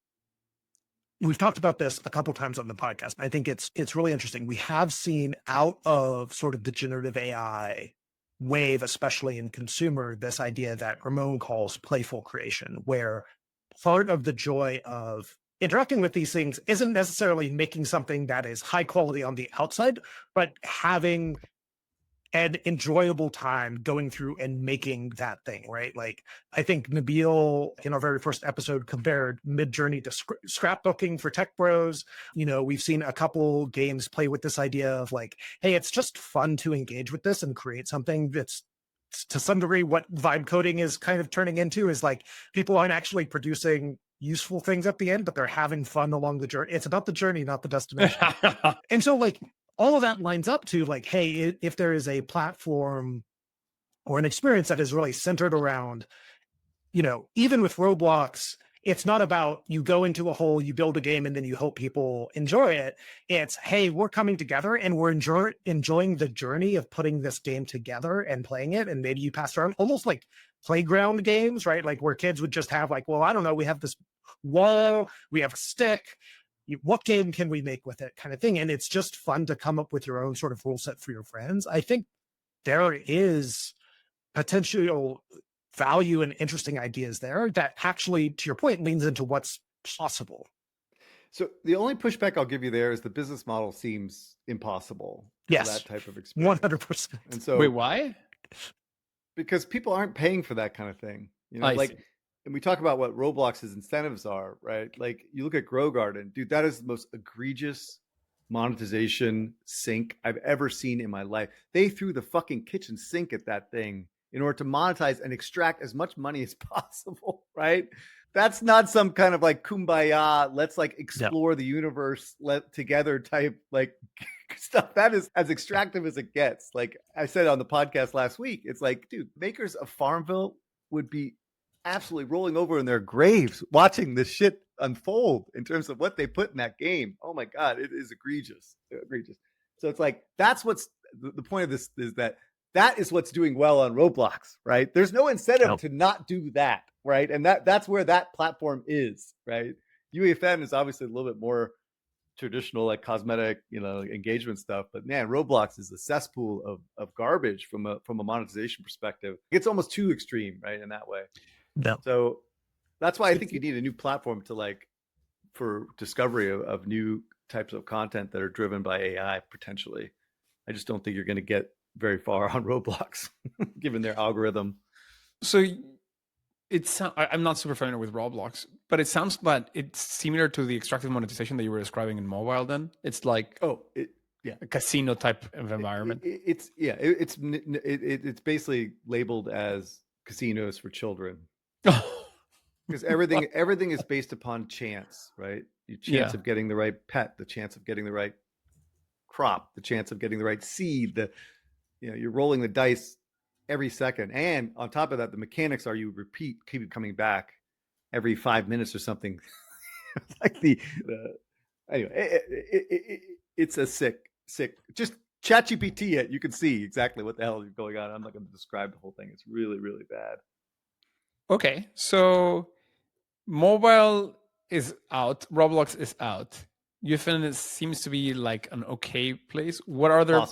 [SPEAKER 3] we've talked about this a couple times on the podcast. I think it's really interesting. We have seen out of sort of the generative AI wave, especially in consumer, this idea that Ramon calls playful creation, where part of the joy of interacting with these things isn't necessarily making something that is high quality on the outside, but having an enjoyable time going through and making that thing, right? Like, I think Nabil in our very first episode compared Mid-Journey to scrapbooking for tech bros. We've seen a couple games play with this idea of like, hey, it's just fun to engage with this and create something that's, to some degree, what vibe coding is kind of turning into, is like people aren't actually producing useful things at the end, but they're having fun along the journey. It's about the journey, not the destination. And so like all of that lines up to like, hey, if there is a platform or an experience that is really centered around, even with Roblox, it's not about you go into a hole, you build a game, and then you hope people enjoy it. It's, hey, we're coming together and we're enjoying the journey of putting this game together and playing it. And maybe you pass around almost like playground games, right? Like where kids would just have like, well, I don't know, we have this wall, we have a stick. What game can we make with it, kind of thing? And it's just fun to come up with your own sort of rule set for your friends. I think there is potential value and interesting ideas there that actually, to your point, leans into what's possible.
[SPEAKER 1] So the only pushback I'll give you there is the business model seems impossible for
[SPEAKER 3] Yes,
[SPEAKER 1] that type of experience.
[SPEAKER 3] 100%.
[SPEAKER 1] And so,
[SPEAKER 2] wait, why?
[SPEAKER 1] Because people aren't paying for that kind of thing.
[SPEAKER 2] See.
[SPEAKER 1] And we talk about what Roblox's incentives are, right? Like you look at Grow Garden, dude, that is the most egregious monetization sink I've ever seen in my life. They threw the fucking kitchen sink at that thing in order to monetize and extract as much money as possible, right? That's not some kind of like kumbaya, let's like explore the universe together type like stuff. That is as extractive as it gets. Like I said on the podcast last week, it's like, dude, makers of Farmville would be absolutely rolling over in their graves watching this shit unfold in terms of what they put in that game. Oh my God, it is egregious. So it's like, that's what's the point of this, is that is what's doing well on Roblox, right? There's no incentive to not do that, right? And that's where that platform is, right? UEFN is obviously a little bit more traditional, like cosmetic, engagement stuff. But man, Roblox is a cesspool of garbage from a monetization perspective. It's almost too extreme, right? In that way.
[SPEAKER 3] No.
[SPEAKER 1] So that's why I think you need a new platform for discovery of new types of content that are driven by AI potentially. I just don't think you're going to get very far on Roblox given their algorithm.
[SPEAKER 2] So I'm not super familiar with Roblox, but it sounds that it's similar to the extractive monetization that you were describing in mobile. Then it's like a casino type of environment.
[SPEAKER 1] It's basically labeled as casinos for children. Because everything is based upon chance, right? Your chance of getting the right pet, the chance of getting the right crop, the chance of getting the right seed. You're rolling the dice every second, and on top of that, the mechanics are you keep coming back every 5 minutes or something. Like anyway, it's a sick. Just ChatGPT it. You can see exactly what the hell is going on. I'm not going to describe the whole thing. It's really, really bad.
[SPEAKER 2] Okay, so mobile is out, Roblox is out. UFN seems to be like an okay place. What other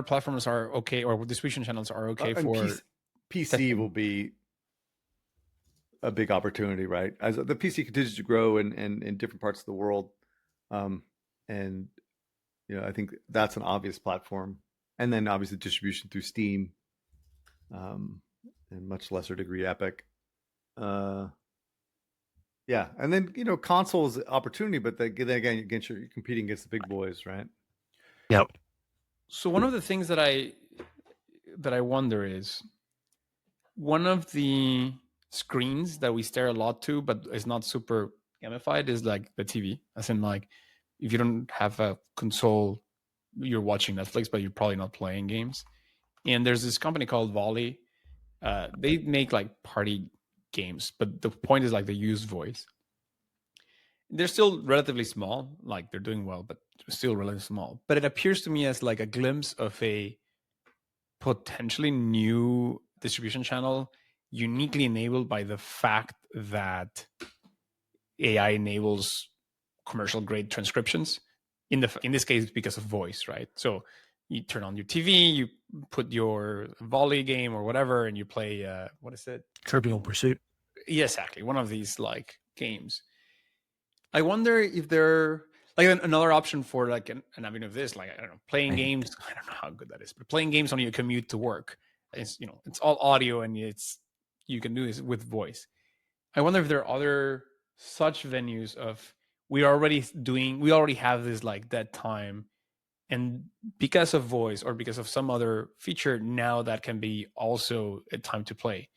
[SPEAKER 2] platforms are okay, or distribution channels are okay for?
[SPEAKER 1] PC will be a big opportunity, right? As the PC continues to grow in different parts of the world, and I think that's an obvious platform. And then obviously distribution through Steam, and much lesser degree Epic. And then consoles opportunity, but then again, you're competing against the big boys, right?
[SPEAKER 3] Yep.
[SPEAKER 2] So one of the things that I wonder is, one of the screens that we stare a lot to, but is not super gamified, is like the TV. As in, like, if you don't have a console, you're watching Netflix, but you're probably not playing games. And there's this company called Volley. They make like party games, but the point is like they use voice. They're still relatively small, like they're doing well, but still relatively small. But it appears to me as like a glimpse of a potentially new distribution channel, uniquely enabled by the fact that AI enables commercial grade transcriptions. In this case, because of voice, right? So You turn on your TV, you put your volley game or whatever, and you play what is it?
[SPEAKER 3] Trivial Pursuit.
[SPEAKER 2] Yeah, exactly. One of these like games. I wonder if there like another option for like an avenue of this, like I don't know, playing games. I don't know how good that is, but playing games on your commute to work. It's it's all audio and you can do this with voice. I wonder if there are other such venues of we already have this like dead time, and because of voice or because of some other feature, now that can be also a time to play.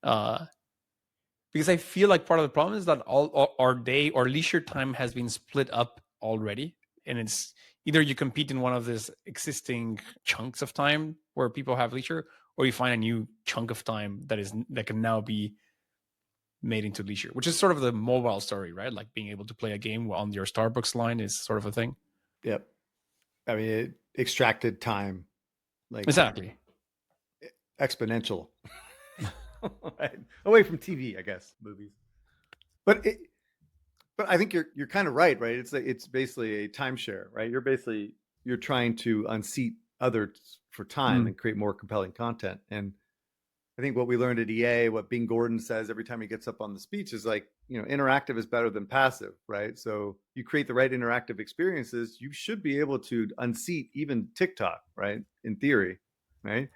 [SPEAKER 2] Because I feel like part of the problem is that all our day or leisure time has been split up already, and it's either you compete in one of these existing chunks of time where people have leisure, or you find a new chunk of time that can now be made into leisure, which is sort of the mobile story, right? Like being able to play a game on your Starbucks line is sort of a thing.
[SPEAKER 1] Yep. I mean, it extracted time, like
[SPEAKER 2] Exactly.
[SPEAKER 1] exponential, right? Away from TV, I guess, movies. But I think you're kind of right? It's basically a timeshare, right? You're trying to unseat others for time and create more compelling content. And I think what we learned at EA, what Bing Gordon says every time he gets up on the speech is like, interactive is better than passive, right? So you create the right interactive experiences, you should be able to unseat even TikTok, right? In theory, right?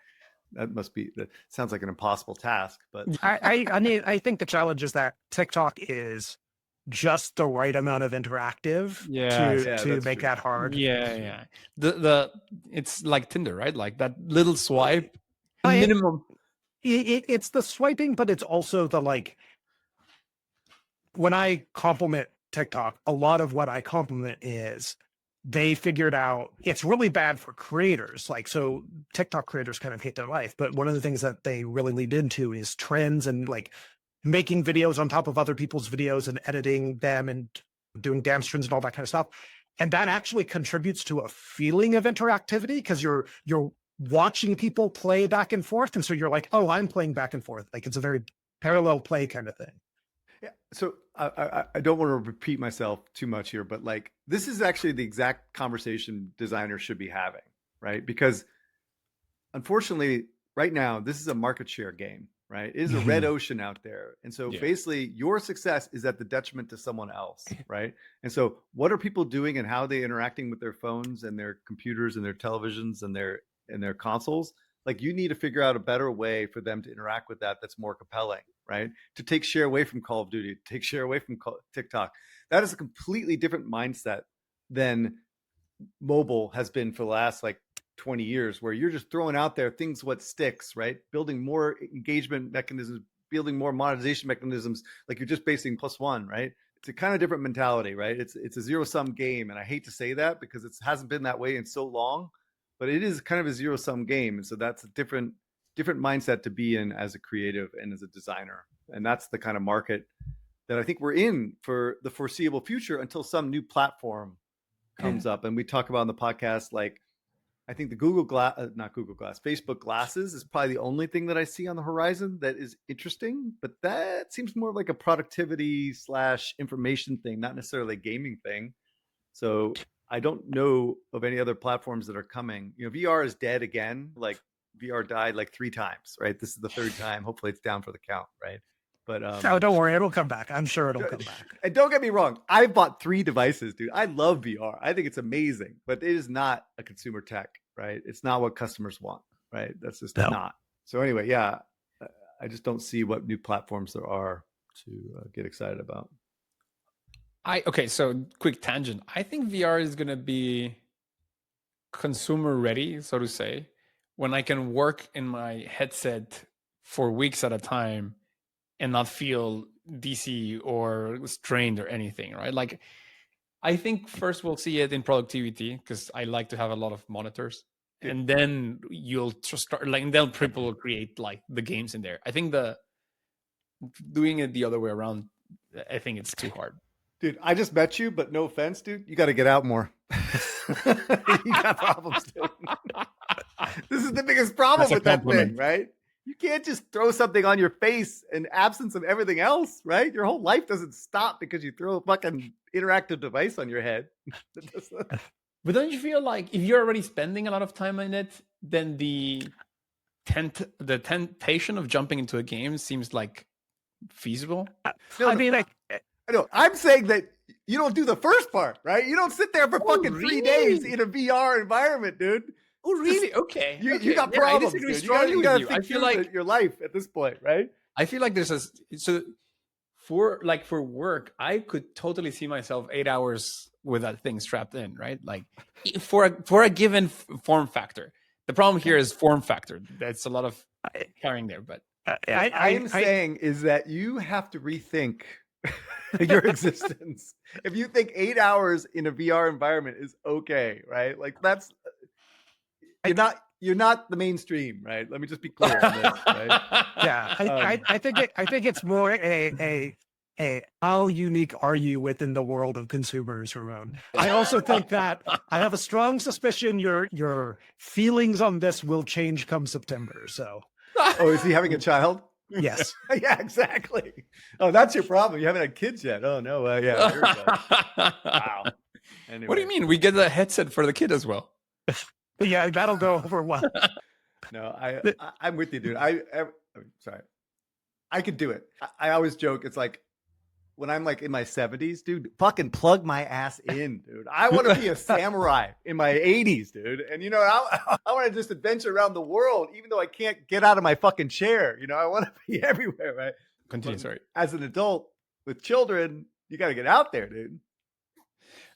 [SPEAKER 1] That sounds like an impossible task, but
[SPEAKER 3] I think the challenge is that TikTok is just the right amount of interactive to make that hard.
[SPEAKER 2] Yeah. The it's like Tinder, right? Like that little swipe minimum.
[SPEAKER 3] It's the swiping, but it's also the like. When I compliment TikTok, a lot of what I compliment is they figured out it's really bad for creators. Like, so TikTok creators kind of hate their life, but one of the things that they really leaned into is trends and like making videos on top of other people's videos and editing them and doing dance trends and all that kind of stuff. And that actually contributes to a feeling of interactivity because you're watching people play back and forth. And so you're like, oh, I'm playing back and forth. Like it's a very parallel play kind of thing.
[SPEAKER 1] yeah. So I don't want to repeat myself too much here, but like this is actually the exact conversation designers should be having, right? Because unfortunately, right now, this is a market share game, right? It is a red ocean out there. And so basically your success is at the detriment to someone else, right? And so what are people doing and how are they interacting with their phones and their computers and their televisions and their consoles? Like you need to figure out a better way for them to interact with that's more compelling, right? To take share away from Call of Duty, to take share away from TikTok. That is a completely different mindset than mobile has been for the last like 20 years, where you're just throwing out there things what sticks, right? Building more engagement mechanisms, building more monetization mechanisms, like you're just basing +1, right? It's a kind of different mentality, right? It's a zero-sum game. And I hate to say that because it hasn't been that way in so long, but it is kind of a zero-sum game. And so that's a different mindset to be in as a creative and as a designer. And that's the kind of market that I think we're in for the foreseeable future until some new platform comes up. And we talk about on the podcast, like, I think the Facebook glasses is probably the only thing that I see on the horizon that is interesting, but that seems more like a productivity / information thing, not necessarily a gaming thing. So I don't know of any other platforms that are coming. VR is dead again. Like VR died like 3 times, right? This is the 3rd time. Hopefully it's down for the count, right? But
[SPEAKER 3] oh, don't worry, it'll come back. I'm sure it'll come back.
[SPEAKER 1] And don't get me wrong, I bought 3 devices, dude. I love VR. I think it's amazing, but it is not a consumer tech, right? It's not what customers want, right? That's just not. So anyway, yeah, I just don't see what new platforms there are to get excited about.
[SPEAKER 2] Okay, so quick tangent. I think VR is going to be consumer ready, so to say, when I can work in my headset for weeks at a time and not feel dizzy or strained or anything, right? Like, I think first we'll see it in productivity because I like to have a lot of monitors, and then you'll just start like, and then people will create like the games in there. I think doing it the other way around, I think it's too hard.
[SPEAKER 1] Dude, I just met you, but no offense, dude, you got to get out more. You got problems, dude. This is the biggest problem with that thing, right? You can't just throw something on your face in absence of everything else, right? Your whole life doesn't stop because you throw a fucking interactive device on your head.
[SPEAKER 2] But don't you feel like if you're already spending a lot of time on it, then the temptation of jumping into a game seems like feasible?
[SPEAKER 1] No,
[SPEAKER 3] I
[SPEAKER 1] no,
[SPEAKER 3] mean, like,
[SPEAKER 1] I know. I'm saying that you don't do the first part, right? You don't sit there for fucking 3 days
[SPEAKER 2] really?
[SPEAKER 1] in a VR environment, dude.
[SPEAKER 2] Oh, really? Okay.
[SPEAKER 1] You
[SPEAKER 2] okay.
[SPEAKER 1] got
[SPEAKER 2] Yeah, I
[SPEAKER 1] problems,
[SPEAKER 2] disagree
[SPEAKER 1] dude.
[SPEAKER 2] strongly
[SPEAKER 1] You
[SPEAKER 2] with
[SPEAKER 1] gotta
[SPEAKER 2] you. I
[SPEAKER 1] think
[SPEAKER 2] feel
[SPEAKER 1] through
[SPEAKER 2] like
[SPEAKER 1] your life at this point, right?
[SPEAKER 2] there's a so for work, I could totally see myself 8 hours with that thing strapped in, right? Like for a given form factor. The problem here is form factor. That's a lot of carrying there, but
[SPEAKER 1] What I am saying is that you have to rethink your existence. If you think 8 hours in a VR environment is okay, right? Like that's you're not the mainstream, right? Let me just be clear on this, right?
[SPEAKER 3] yeah, I think it's more a how unique are you within the world of consumers, Ramon? I also think that I have a strong suspicion your feelings on this will change come September. So,
[SPEAKER 1] Oh, is he having a child?
[SPEAKER 3] yes.
[SPEAKER 1] Yeah, exactly. Oh, that's your problem. You haven't had kids yet. Oh no. Yeah. Here we go. Wow. Anyway.
[SPEAKER 2] What do you mean? We get a headset for the kid as well.
[SPEAKER 3] Yeah, that'll go over well.
[SPEAKER 1] No, I'm with you, dude. I'm sorry. I could do it. I always joke. It's like when I'm like in my 70s, dude, fucking plug my ass in, dude. I want to be a samurai in my 80s, dude. And I want to just adventure around the world, even though I can't get out of my fucking chair. I want to be everywhere, right?
[SPEAKER 2] Continue, sorry.
[SPEAKER 1] As an adult with children, you got to get out there, dude.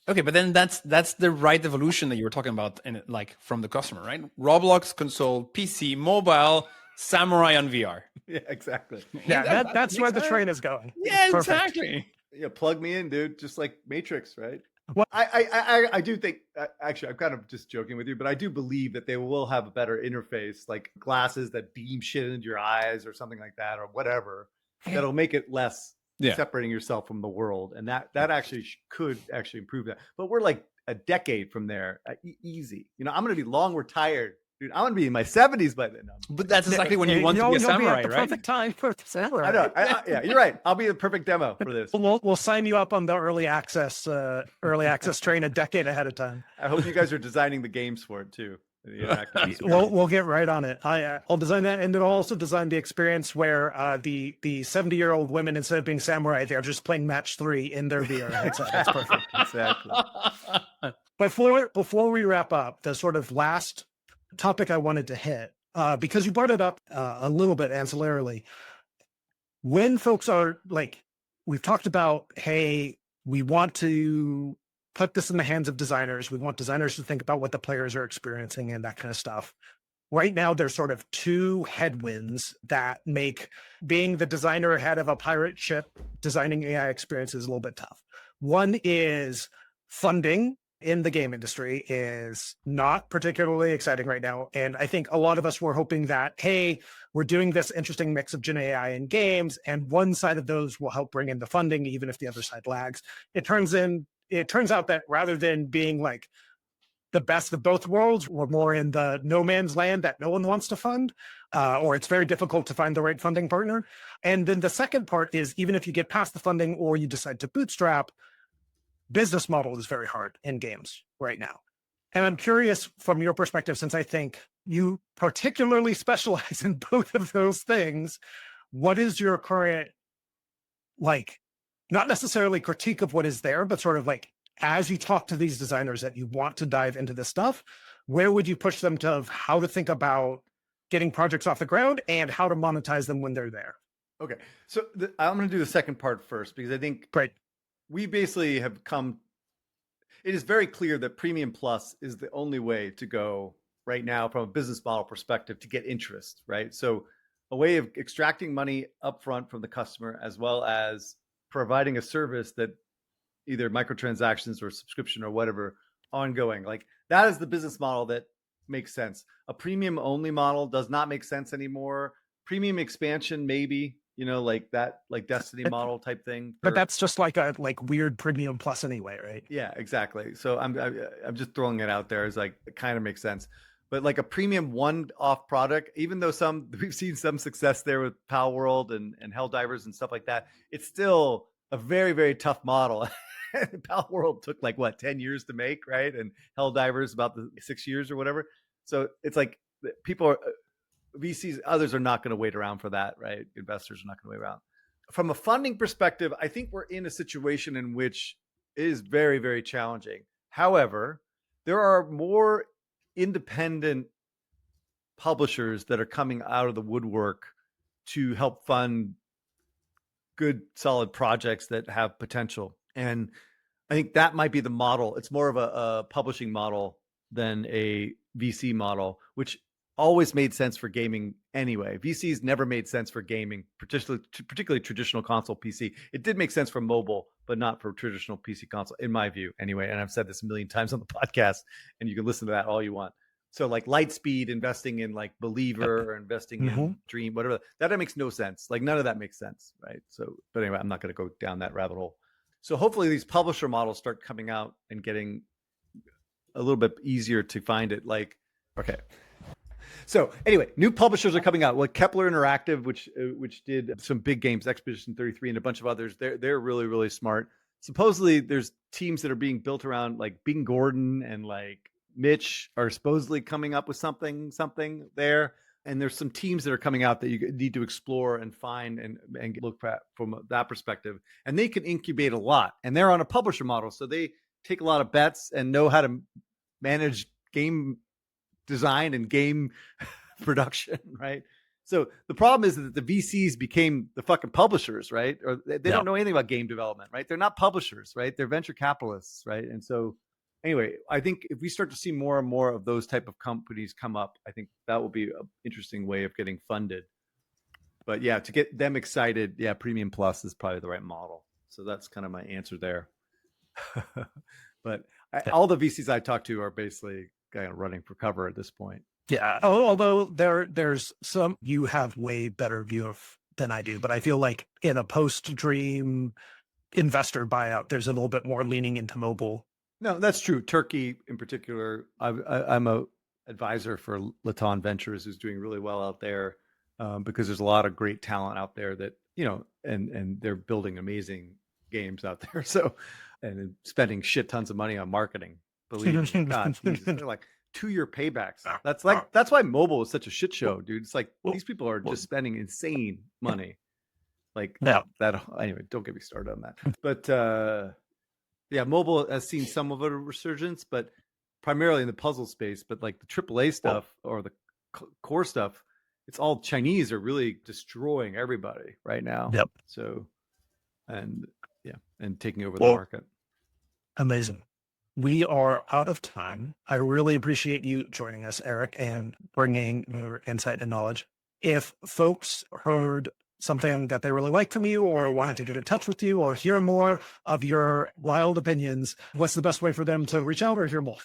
[SPEAKER 2] Okay, but then that's the right evolution that you were talking about, and like from the customer, right? Roblox, console, PC, mobile, samurai on VR.
[SPEAKER 1] Yeah, exactly.
[SPEAKER 3] Yeah, that's where the train is going.
[SPEAKER 2] Yeah,
[SPEAKER 3] Perfect.
[SPEAKER 2] exactly.
[SPEAKER 1] Yeah, plug me in, dude. Just like Matrix, right?
[SPEAKER 3] What?
[SPEAKER 1] I do think, actually, I'm kind of just joking with you, but I do believe that they will have a better interface, like glasses that beam shit into your eyes or something like that, or whatever, that'll make it less separating yourself from the world. And that actually could actually improve that. But we're like a decade from there, easy. I'm going to be long retired. Dude, I'm going to be in my 70s by then.
[SPEAKER 2] But that's exactly when you want to be a samurai,
[SPEAKER 3] the
[SPEAKER 2] right?
[SPEAKER 3] Perfect time for the samurai.
[SPEAKER 1] I know. Yeah, you're right. I'll be the perfect demo for this.
[SPEAKER 3] We'll sign you up on the early access train a decade ahead of time.
[SPEAKER 1] I hope you guys are designing the games for it too.
[SPEAKER 3] We'll get right on it. I'll design that, and then I'll also design the experience where the 70-year-old women, instead of being samurai, they're just playing match 3 in their VR headset. That's perfect.
[SPEAKER 1] Exactly.
[SPEAKER 3] Before we wrap up, the sort of last topic I wanted to hit, because you brought it up a little bit ancillarily, when folks are like, we've talked about, hey, we want to put this in the hands of designers. We want designers to think about what the players are experiencing and that kind of stuff. Right now, there's sort of 2 headwinds that make being the designer ahead of a pirate ship designing AI experiences a little bit tough. One is funding in the game industry is not particularly exciting right now. And I think a lot of us were hoping that, hey, we're doing this interesting mix of GenAI in games, and one side of those will help bring in the funding, even if the other side lags. It turns out that rather than being like the best of both worlds, we're more in the no man's land that no one wants to fund, or it's very difficult to find the right funding partner. And then the second part is, even if you get past the funding or you decide to bootstrap, business model is very hard in games right now. And I'm curious from your perspective, since I think you particularly specialize in both of those things, what is your current, like, not necessarily critique of what is there, but sort of like, as you talk to these designers that you want to dive into this stuff, where would you push them to how to think about getting projects off the ground and how to monetize them when they're there?
[SPEAKER 1] Okay. So I'm going to do the second part first, because I think we basically have come, it is very clear that Premium Plus is the only way to go right now from a business model perspective to get interest, right? So a way of extracting money upfront from the customer, as well as providing a service that either microtransactions or subscription or whatever ongoing, like that is the business model that makes sense. A premium only model does not make sense anymore. Premium expansion, maybe, like that, like Destiny model type thing.
[SPEAKER 3] But that's just like a weird Premium Plus anyway, right?
[SPEAKER 1] Yeah, exactly. So I'm just throwing it out there as like, it kind of makes sense. But like a premium one-off product, even though we've seen some success there with Pal World and Helldivers and stuff like that, it's still a very, very tough model. Pal World took like what 10 years to make, right? And Helldivers about the 6 years or whatever. So it's like people are VCs, others are not going to wait around for that, right? Investors are not going to wait around. From a funding perspective, I think we're in a situation in which it is very, very challenging. However, there are more independent publishers that are coming out of the woodwork to help fund good, solid projects that have potential. And I think that might be the model. It's more of a publishing model than a VC model, which always made sense for gaming anyway. VCs never made sense for gaming, particularly traditional console PC. It did make sense for mobile, but not for traditional PC console, in my view, anyway. And I've said this a million times on the podcast, and you can listen to that all you want. So like Lightspeed investing in like Believer or investing in Dream, whatever, that makes no sense. Like none of that makes sense, right? So, but anyway, I'm not going to go down that rabbit hole. So hopefully these publisher models start coming out and getting a little bit easier to find it. Like, okay. So anyway, new publishers are coming out. Like Kepler Interactive, which did some big games, Expedition 33 and a bunch of others. They're really, really smart. Supposedly there's teams that are being built around like Bing Gordon and like Mitch are supposedly coming up with something there. And there's some teams that are coming out that you need to explore and find and look at from that perspective. And they can incubate a lot. And they're on a publisher model. So they take a lot of bets and know how to manage game design and game production, right? So the problem is that the VCs became the fucking publishers, right? Or they don't know anything about game development, right? They're not publishers, right? They're venture capitalists, right? And so anyway, I think if we start to see more and more of those type of companies come up, I think that will be an interesting way of getting funded. But yeah, to get them excited, yeah, Premium Plus is probably the right model. So that's kind of my answer there. But all the VCs I talk to are basically kind of running for cover at this point.
[SPEAKER 3] Yeah, although there's some you have way better view of than I do, but I feel like in a post-Dream investor buyout, there's a little bit more leaning into mobile.
[SPEAKER 1] No, that's true. Turkey in particular, I'm a advisor for Laton Ventures, who's doing really well out there because there's a lot of great talent out there that, you know, and they're building amazing games out there. So, and spending shit tons of money on marketing. Believe me, God, Jesus, they're like 2-year paybacks. That's why mobile is such a shit show, dude. It's like these people are just spending insane money. Like that. Anyway, don't get me started on that. But yeah, mobile has seen some of a resurgence, but primarily in the puzzle space. But like the AAA stuff or the core stuff, it's all Chinese are really destroying everybody right now.
[SPEAKER 3] Yep.
[SPEAKER 1] So, and taking over the market.
[SPEAKER 3] Amazing. We are out of time. I really appreciate you joining us, Eric, and bringing your insight and knowledge. If folks heard something that they really liked from you or wanted to get in touch with you or hear more of your wild opinions, what's the best way for them to reach out or hear more?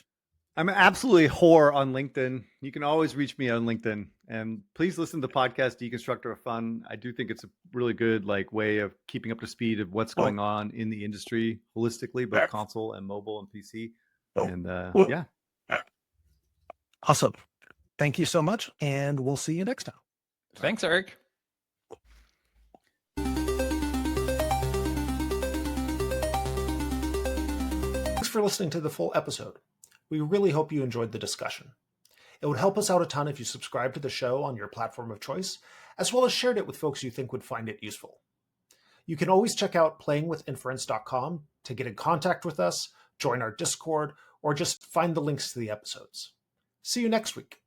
[SPEAKER 1] I'm absolutely whore on LinkedIn. You can always reach me on LinkedIn, and please listen to the podcast Deconstructor of Fun. I do think it's a really good way of keeping up to speed of what's going on in the industry holistically, both console and mobile and PC. And yeah.
[SPEAKER 3] Awesome. Thank you so much. And we'll see you next time.
[SPEAKER 2] Thanks, Eric.
[SPEAKER 4] Thanks for listening to the full episode. We really hope you enjoyed the discussion. It would help us out a ton if you subscribe to the show on your platform of choice, as well as shared it with folks you think would find it useful. You can always check out playingwithinference.com to get in contact with us, join our Discord, or just find the links to the episodes. See you next week.